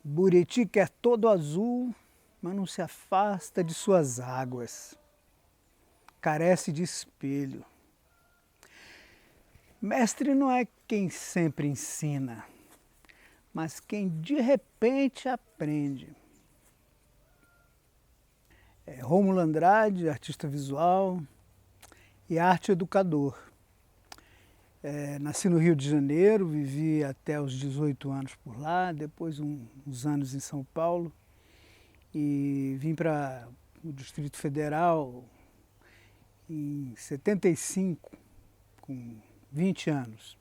Buriti que é todo azul, mas não se afasta de suas águas. Carece de espelho. Mestre não é quem sempre ensina, mas quem de repente aprende. É Rômulo Andrade, artista visual e arte educador. Nasci no Rio de Janeiro, vivi até os 18 anos por lá, depois uns anos em São Paulo e vim para o Distrito Federal em 75, com 20 anos.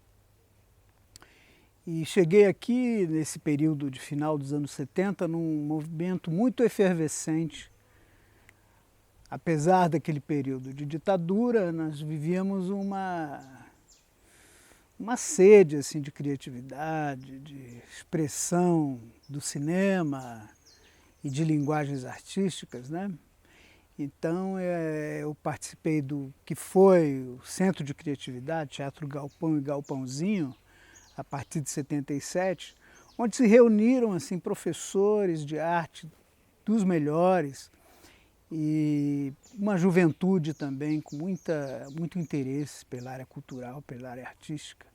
E cheguei aqui nesse período de final dos anos 70 num movimento muito efervescente. Apesar daquele período de ditadura, nós vivíamos uma sede assim, de criatividade, de expressão do cinema e de linguagens artísticas, né? Então eu participei do que foi o Centro de Criatividade, Teatro Galpão e Galpãozinho, a partir de 77, onde se reuniram assim, professores de arte dos melhores e uma juventude também com muito interesse pela área cultural, pela área artística.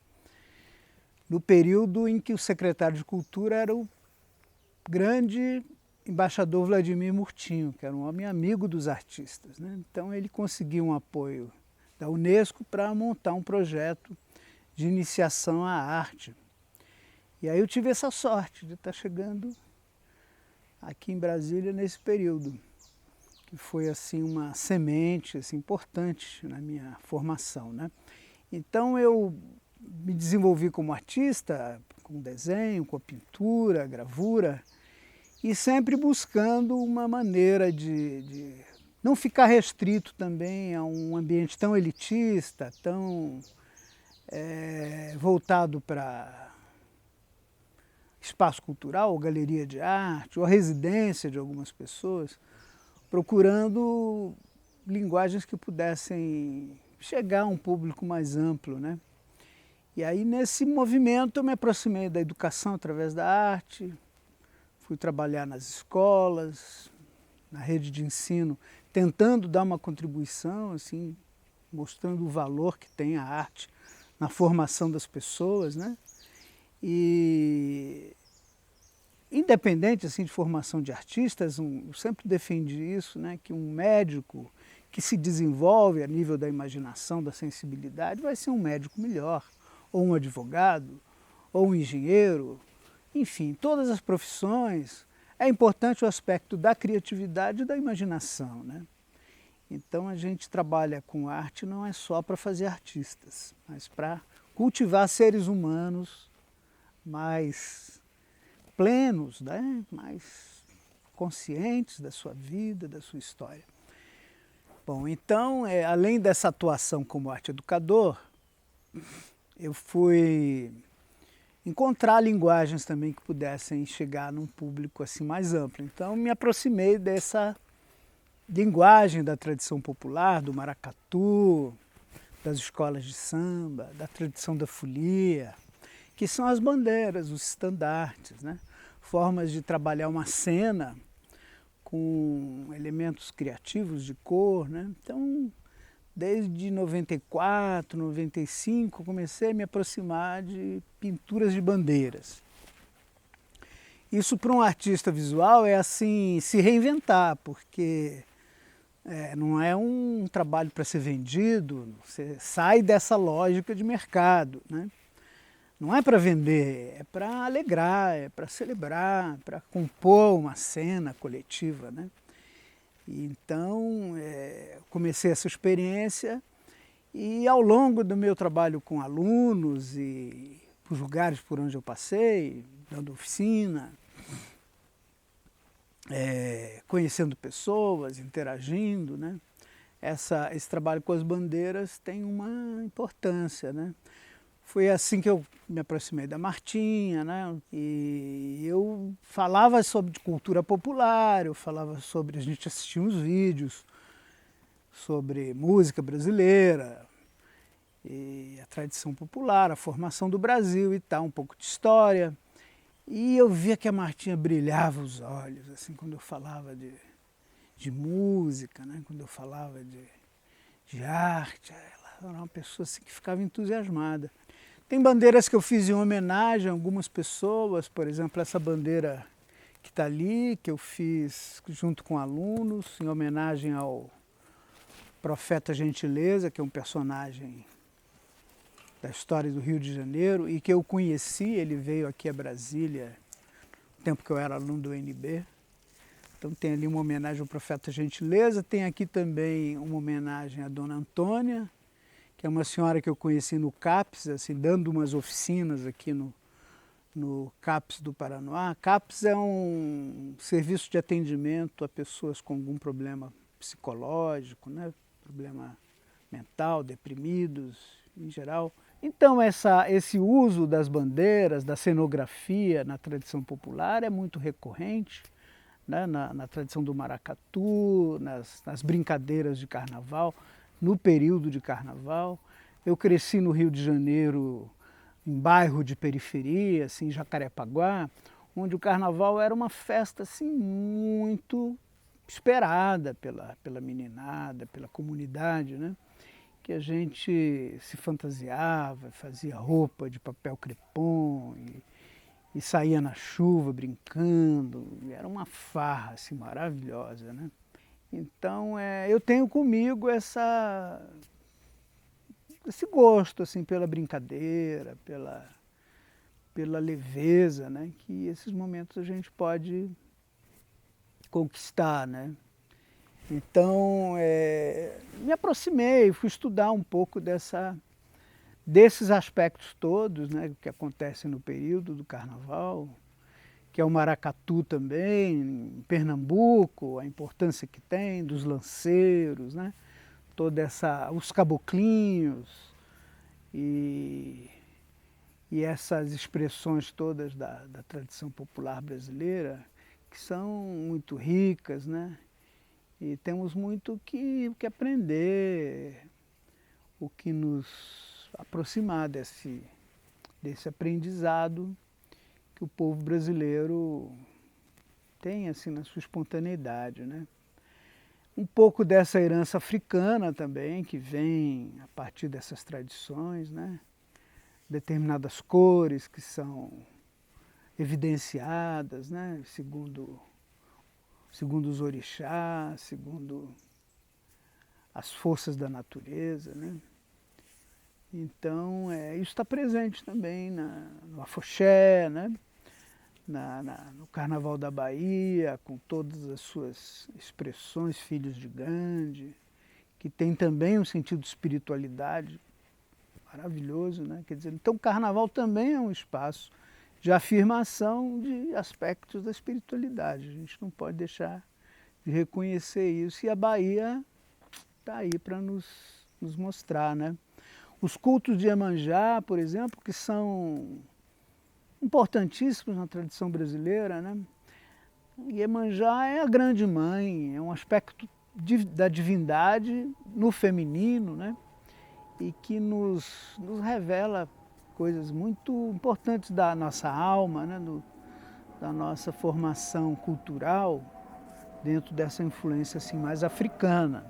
No período em que o secretário de Cultura era o grande embaixador Vladimir Murtinho, que era um homem amigo dos artistas, né? Então ele conseguiu um apoio da Unesco para montar um projeto de iniciação à arte. E aí eu tive essa sorte de estar chegando aqui em Brasília nesse período, que foi assim uma semente assim, importante na minha formação, né? Então eu me desenvolvi como artista, com desenho, com a pintura, gravura, e sempre buscando uma maneira de não ficar restrito também a um ambiente tão elitista, tão voltado para espaço cultural, ou galeria de arte, ou a residência de algumas pessoas, procurando linguagens que pudessem chegar a um público mais amplo, né? E aí nesse movimento eu me aproximei da educação através da arte, fui trabalhar nas escolas, na rede de ensino, tentando dar uma contribuição, assim, mostrando o valor que tem a arte na formação das pessoas, né? E independente assim, de formação de artistas, eu sempre defendi isso, né? Que um médico que se desenvolve a nível da imaginação, da sensibilidade, vai ser um médico melhor, ou um advogado, ou um engenheiro, enfim, todas as profissões. É importante o aspecto da criatividade e da imaginação, né? Então a gente trabalha com arte não é só para fazer artistas, mas para cultivar seres humanos mais plenos, né? Mais conscientes da sua vida, da sua história. Bom, então, além dessa atuação como arte educador, eu fui encontrar linguagens também que pudessem chegar num público assim mais amplo. Então me aproximei dessa linguagem da tradição popular, do maracatu, das escolas de samba, da tradição da folia, que são as bandeiras, os estandartes, né? Formas de trabalhar uma cena com elementos criativos de cor, né? Então, desde 94, 95, comecei a me aproximar de pinturas de bandeiras. Isso para um artista visual é assim, se reinventar, porque não é um trabalho para ser vendido, você sai dessa lógica de mercado, né? Não é para vender, é para alegrar, é para celebrar, para compor uma cena coletiva, né? Então, comecei essa experiência e ao longo do meu trabalho com alunos e os lugares por onde eu passei, dando oficina, conhecendo pessoas, interagindo, né? Esse trabalho com as bandeiras tem uma importância, né? Foi assim que eu me aproximei da Martinha, né? E eu falava sobre cultura popular, eu falava sobre, a gente assistia uns vídeos sobre música brasileira, e a tradição popular, a formação do Brasil e tal, um pouco de história. E eu via que a Martinha brilhava os olhos, assim, quando eu falava de música, né? Quando eu falava de arte. Ela era uma pessoa assim, que ficava entusiasmada. Tem bandeiras que eu fiz em homenagem a algumas pessoas, por exemplo, essa bandeira que está ali, que eu fiz junto com alunos, em homenagem ao Profeta Gentileza, que é um personagem da história do Rio de Janeiro e que eu conheci, ele veio aqui a Brasília no tempo que eu era aluno do UNB. Então tem ali uma homenagem ao Profeta Gentileza, tem aqui também uma homenagem à Dona Antônia, que é uma senhora que eu conheci no CAPES, assim, dando umas oficinas aqui no CAPES do Paranoá. CAPES é um serviço de atendimento a pessoas com algum problema psicológico, né? Problema mental, deprimidos, em geral. Então esse uso das bandeiras, da cenografia na tradição popular é muito recorrente, né? Na tradição do maracatu, nas brincadeiras de carnaval, no período de carnaval. Eu cresci no Rio de Janeiro, em bairro de periferia, assim, Jacarepaguá, onde o carnaval era uma festa assim, muito esperada pela meninada, pela comunidade, né? Que a gente se fantasiava, fazia roupa de papel crepom e saía na chuva brincando. Era uma farra assim, maravilhosa, né? Então eu tenho comigo esse gosto assim, pela brincadeira, pela leveza, né? Que esses momentos a gente pode conquistar, né? Então, me aproximei, fui estudar um pouco desses aspectos todos, né, que acontecem no período do carnaval, que é o maracatu também, em Pernambuco, a importância que tem, dos lanceiros, né, os caboclinhos e essas expressões todas da tradição popular brasileira, que são muito ricas, né? E temos muito que aprender, o que nos aproximar desse aprendizado que o povo brasileiro tem assim, na sua espontaneidade, né? Um pouco dessa herança africana também, que vem a partir dessas tradições, né? Determinadas cores que são evidenciadas, né? Segundo os orixás, segundo as forças da natureza, né? Então, isso está presente também no afoxé, né? No Carnaval da Bahia, com todas as suas expressões, filhos de Gandhi, que tem também um sentido de espiritualidade maravilhoso, né? Quer dizer, então o Carnaval também é um espaço de afirmação de aspectos da espiritualidade. A gente não pode deixar de reconhecer isso, e a Bahia está aí para nos mostrar, né? Os cultos de Iemanjá, por exemplo, que são importantíssimos na tradição brasileira, né? Iemanjá é a grande mãe, é um aspecto da divindade no feminino, né? E que nos revela coisas muito importantes da nossa alma, né? Da nossa formação cultural, dentro dessa influência assim, mais africana.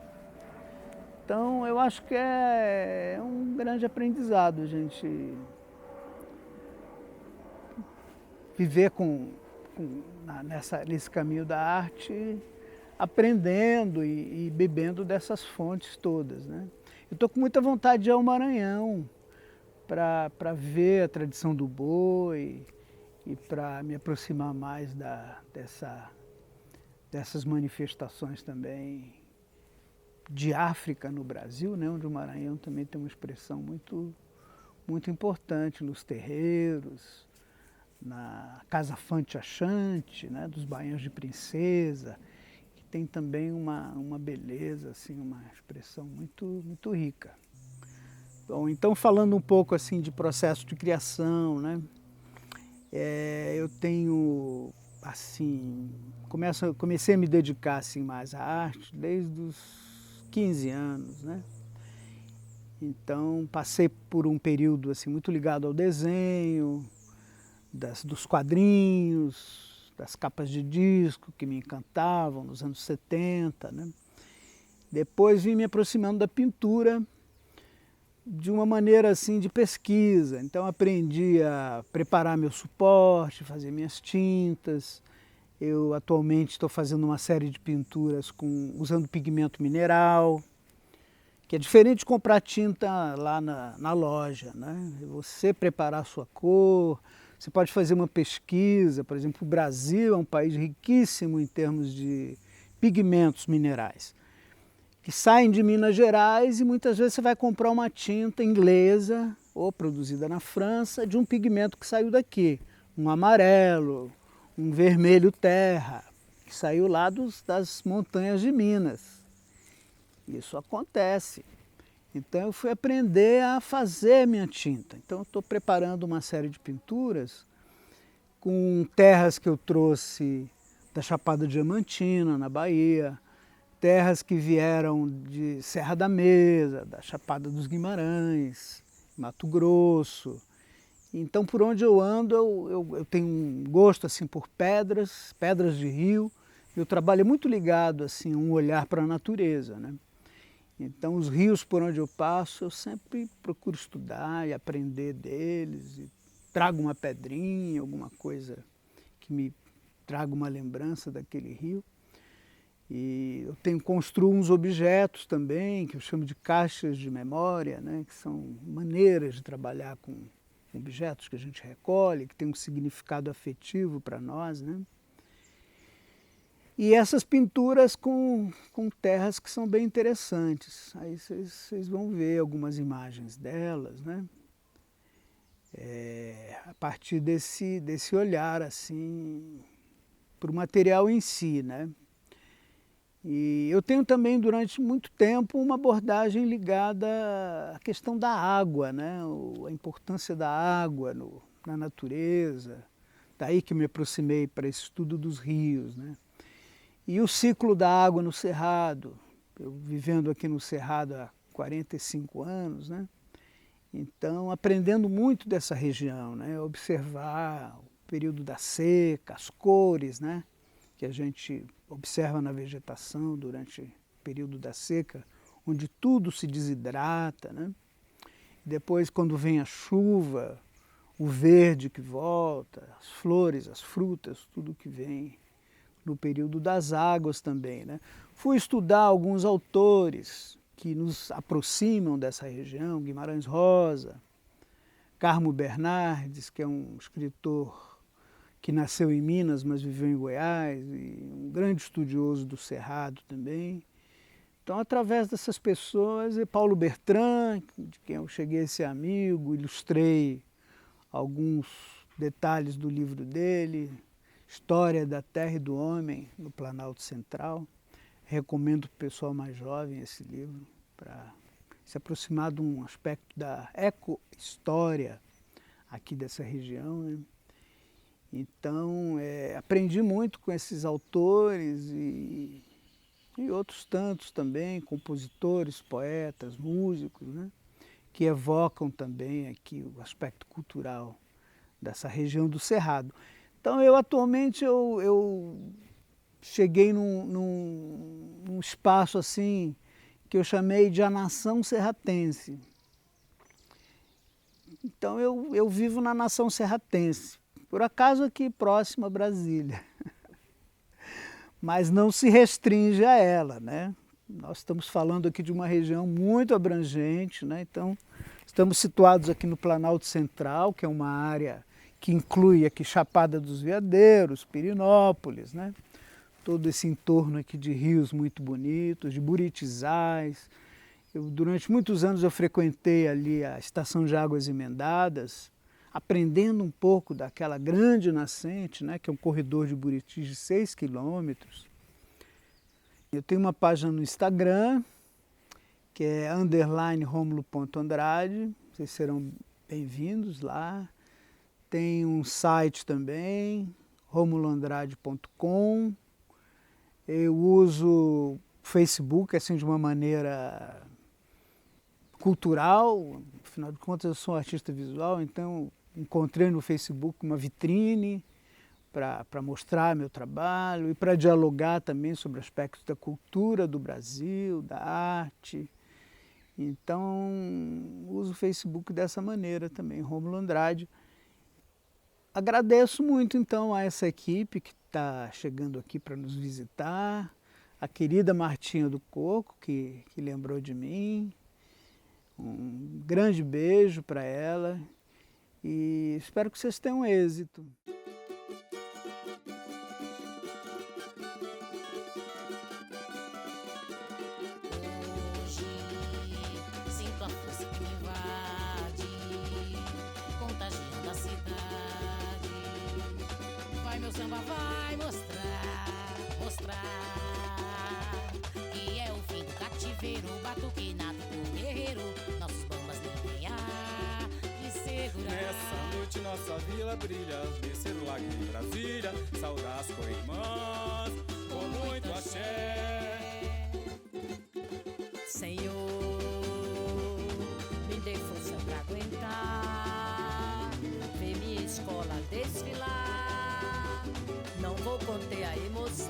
Então, eu acho que é um grande aprendizado a gente viver nesse caminho da arte, aprendendo e bebendo dessas fontes todas, né? Eu estou com muita vontade de ir ao Maranhão para ver a tradição do boi e para me aproximar mais dessas manifestações também de África no Brasil, né, onde o Maranhão também tem uma expressão muito importante nos terreiros, na Casa Fante Achante, né, dos Baiãos de Princesa, que tem também uma beleza, assim, uma expressão muito rica. Bom, então falando um pouco assim de processo de criação, né, eu tenho assim, comecei a me dedicar assim, mais à arte desde os 15 anos, né? Então passei por um período assim muito ligado ao desenho, dos quadrinhos, das capas de disco que me encantavam nos anos 70, né? Depois vim me aproximando da pintura de uma maneira assim de pesquisa. Então aprendi a preparar meu suporte, fazer minhas tintas. Eu atualmente estou fazendo uma série de pinturas usando pigmento mineral, que é diferente de comprar tinta lá na loja, né? Você preparar a sua cor, você pode fazer uma pesquisa. Por exemplo, o Brasil é um país riquíssimo em termos de pigmentos minerais, que saem de Minas Gerais, e muitas vezes você vai comprar uma tinta inglesa ou produzida na França de um pigmento que saiu daqui, um amarelo, um vermelho terra, que saiu lá das montanhas de Minas. Isso acontece. Então eu fui aprender a fazer minha tinta. Então eu estou preparando uma série de pinturas com terras que eu trouxe da Chapada Diamantina, na Bahia, terras que vieram de Serra da Mesa, da Chapada dos Guimarães, Mato Grosso. Então, por onde eu ando, eu tenho um gosto assim por pedras de rio. Meu trabalho é muito ligado assim, a um olhar para a natureza, né? Então, os rios por onde eu passo, eu sempre procuro estudar e aprender deles. E trago uma pedrinha, alguma coisa que me traga uma lembrança daquele rio. E eu construo uns objetos também, que eu chamo de caixas de memória, né? Que são maneiras de trabalhar com objetos que a gente recolhe, que tem um significado afetivo para nós, né? E essas pinturas com terras que são bem interessantes. Aí vocês vão ver algumas imagens delas, né? A partir desse olhar assim, para o material em si, né? E eu tenho também, durante muito tempo, uma abordagem ligada à questão da água, né? A importância da água na natureza. Daí que me aproximei para esse estudo dos rios, né? E o ciclo da água no Cerrado, eu vivendo aqui no Cerrado há 45 anos, né? Então, aprendendo muito dessa região, né? Observar o período da seca, as cores, né? Que a gente observa na vegetação durante o período da seca, onde tudo se desidrata, né? Depois, quando vem a chuva, o verde que volta, as flores, as frutas, tudo que vem no período das águas também, né? Fui estudar alguns autores que nos aproximam dessa região, Guimarães Rosa, Carmo Bernardes, que é um escritor que nasceu em Minas, mas viveu em Goiás, e um grande estudioso do Cerrado também. Então, através dessas pessoas, e Paulo Bertrand, de quem eu cheguei a ser amigo, ilustrei alguns detalhes do livro dele, História da Terra e do Homem, no Planalto Central. Recomendo para o pessoal mais jovem esse livro, para se aproximar de um aspecto da eco-história aqui dessa região, né? Então, aprendi muito com esses autores e outros tantos também, compositores, poetas, músicos, né? Que evocam também aqui o aspecto cultural dessa região do Cerrado. Então, atualmente eu cheguei num espaço assim que eu chamei de a nação serratense. Então eu vivo na nação serratense, por acaso aqui próximo a Brasília, mas não se restringe a ela, né? Nós estamos falando aqui de uma região muito abrangente, né? Então estamos situados aqui no Planalto Central, que é uma área que inclui aqui Chapada dos Veadeiros, Pirinópolis, né? Todo esse entorno aqui de rios muito bonitos, de buritizais. Durante muitos anos eu frequentei ali a Estação de Águas Emendadas, aprendendo um pouco daquela grande nascente, né, que é um corredor de Buritis de 6 quilômetros. Eu tenho uma página no Instagram, que é _romulo.andrade, vocês serão bem-vindos lá. Tem um site também, romuloandrade.com. Eu uso Facebook assim de uma maneira cultural, afinal de contas eu sou um artista visual, então encontrei no Facebook uma vitrine para mostrar meu trabalho e para dialogar também sobre aspectos da cultura do Brasil, da arte. Então, uso o Facebook dessa maneira também, Rômulo Andrade. Agradeço muito então a essa equipe que está chegando aqui para nos visitar, a querida Martinha do Coco, que lembrou de mim. Um grande beijo para ela e espero que vocês tenham êxito. Hoje sinto a força que me invade, contagiando a cidade. Vai, meu samba, vai mostrar que é o fim do cativeiro, batuquinado do guerreiro. Nossos bambas ninguém há de segurar. Nessa noite nossa vila brilha, descer o lago em Brasília, saudar as co-irmãs com muito axé. Senhor, me dê força pra aguentar, ver minha escola desfilar. Não vou conter a emoção.